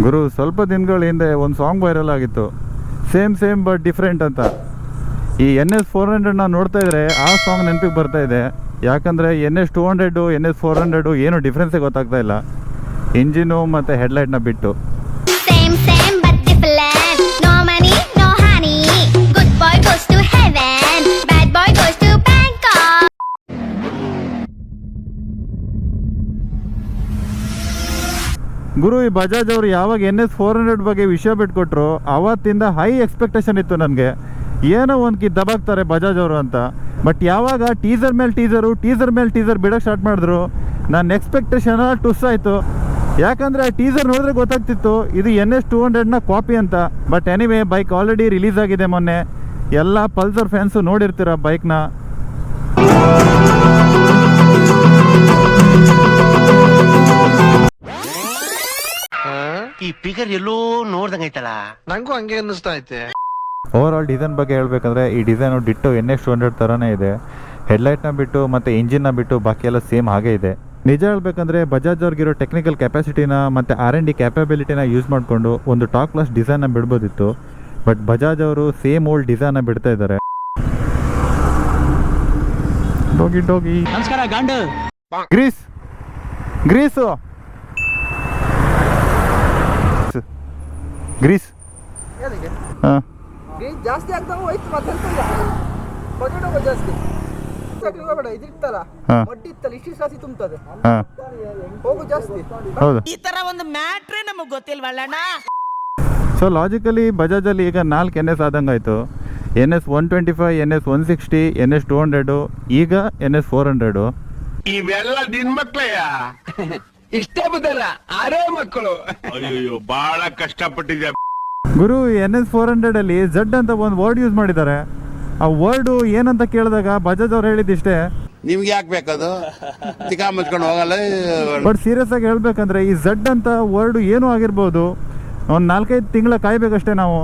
ಗುರು ಸ್ವಲ್ಪ ದಿನಗಳ ಹಿಂದೆ ಒಂದು ಸಾಂಗ್ ವೈರಲ್ ಆಗಿತ್ತು, ಸೇಮ್ ಬಟ್ ಡಿಫ್ರೆಂಟ್ ಅಂತ. ಈ NS400ನ ನೋಡ್ತಾ ಇದ್ರೆ ಆ ಸಾಂಗ್ ನೆನಪಿಗೆ ಬರ್ತಾ ಇದೆ. ಯಾಕಂದರೆ NS200 NS400 ಏನು ಡಿಫ್ರೆನ್ಸೇ ಗೊತ್ತಾಗ್ತಾ ಇಲ್ಲ, ಇಂಜಿನು ಮತ್ತು ಹೆಡ್ಲೈಟ್ನ ಬಿಟ್ಟು. ಗುರು, ಈ ಬಜಾಜ್ ಅವರು ಯಾವಾಗ NS400 ಬಗ್ಗೆ ವಿಷಯ ಬಿಟ್ಕೊಟ್ರು ಅವತ್ತಿಂದ ಹೈ ಎಕ್ಸ್ಪೆಕ್ಟೇಷನ್ ಇತ್ತು ನನಗೆ, ಏನೋ ಒಂದು ದಬಾಕ್ತಾರೆ ಬಜಾಜ್ ಅವರು ಅಂತ. ಬಟ್ ಯಾವಾಗ ಟೀಸರ್ ಮೇಲೆ ಟೀಸರ್ ಬಿಡೋಕ್ಕೆ ಸ್ಟಾರ್ಟ್ ಮಾಡಿದ್ರು, ನನ್ನ ಎಕ್ಸ್ಪೆಕ್ಟೇಷನ್ ಟುಸ್ ಆಯಿತು. ಯಾಕಂದರೆ ಆ ಟೀಸರ್ ನೋಡಿದ್ರೆ ಗೊತ್ತಾಗ್ತಿತ್ತು ಇದು NS200ನ ಕಾಪಿ ಅಂತ. But anyway, bike already release ಆಗಿದೆ ಮೊನ್ನೆ. ಎಲ್ಲ ಪಲ್ಸರ್ ಫ್ಯಾನ್ಸು ನೋಡಿರ್ತೀರ ಬೈಕ್ನ. ಈ ಫಿಗರ್ ಎಲ್ಲೋ ನೋಡ್ದಂಗೈತಲ್ಲ, ನಂಗೂ ಹಂಗೆ ಅನ್ನಿಸ್ತಾ ಐತೆ. ಓವರ್ ಆಲ್ ಡಿಸೈನ್ ಬಗ್ಗೆ ಹೇಳ್ಬೇಕಂದ್ರೆ ಈ ಡಿಸೈನು ಡಿಟ್ಟೋ NS200 ಥರನೇ ಇದೆ. ಹೆಡ್ಲೈಟ್ನ ಬಿಟ್ಟು ಮತ್ತು ಇಂಜಿನ್ನ ಬಿಟ್ಟು ಬಾಕಿ ಎಲ್ಲ ಸೇಮ್ ಹಾಗೇ ಇದೆ. ನಿಜ ಹೇಳ್ಬೇಕಂದ್ರೆ ಬಜಾಜ್ ಅವ್ರಿಗಿರೋ ಟೆಕ್ನಿಕಲ್ ಕೆಪಾಸಿಟಿನ ಮತ್ತು R&D ಕ್ಯಾಪಬಿಲಿಟಿನ ಯೂಸ್ ಮಾಡಿಕೊಂಡು ಒಂದು ಟಾಪ್ ಕ್ಲಾಸ್ ಡಿಸೈನ್ನ ಬಿಡ್ಬೋದಿತ್ತು. ಬಟ್ ಬಜಾಜ್ ಅವರು ಸೇಮ್ ಓಲ್ಡ್ ಡಿಸೈನ್ನ ಬಿಡ್ತಾ ಇದ್ದಾರೆ. ಡೋಗಿ ನಮಸ್ಕಾರ ಗಾಂಡು. ಗ್ರೀಸು ಹಾಂ, ಜಾಸ್ತಿ ಆಗ್ತಾವ ಹೋಯ್ತು. ಮತ್ತೆ ಬಕೆಟ್ ಹೋಗೋ ಜಾಸ್ತಿ ಬೇಡ, ಇದಿರ್ತಲ್ಲ ಮಡ್ಡಿ ಇತ್ತಲ್ಲ, ಇಷ್ಟು ರಾಶಿ ತುಂಬುತ್ತದೆ, ಹೋಗು ಜಾಸ್ತಿ. ಹೌದು, ಈ ತರ ಒಂದು ಮ್ಯಾಟ್ರೇ ನಮಗೆ ಗೊತ್ತಿಲ್ವಲ್ಲಣ್ಣ. ಸೊ ಲಾಜಿಕಲಿ ಬಜಾಜಲ್ಲಿ ಈಗ 4 NS ಆದಂಗಾಯಿತು. NS125, NS160, NS200, ಈಗ NS400. ಇವೆಲ್ಲ ನಿನ್ ಮಕ್ಳಯ್ಯ, ಇಷ್ಟೇ ಬುದಲ್ಲ ಆರೇ ಮಕ್ಕಳು. ಅಯ್ಯೋ ಬಹಳ ಕಷ್ಟಪಟ್ಟಿದ್ದೆ ಗುರು. NS400 Z ಅಂತ ಒಂದು ವರ್ಡ್ ಯೂಸ್ ಮಾಡಿದ್ದಾರೆ. ಆ ವರ್ಡು ಏನಂತ ಕೇಳಿದಾಗ ಬಜಾಜ್ ಅವ್ರು ಹೇಳಿದ್ದಿಷ್ಟೇ, ನಿಮ್ಗೆ ಯಾಕೆ ಬೇಕದು, ತಿಕಾ ಮುಚ್ಕೊಂಡು ಹೋಗಲ್ಲ. ಬಟ್ ಸೀರಿಯಸ್ ಆಗಿ ಹೇಳ್ಬೇಕಂದ್ರೆ ಈ Z ಅಂತ ವರ್ಡು ಏನೂ ಆಗಿರ್ಬೋದು, ಒಂದು 4-5 ತಿಂಗಳ ಕಾಯ್ಬೇಕಷ್ಟೇ ನಾವು.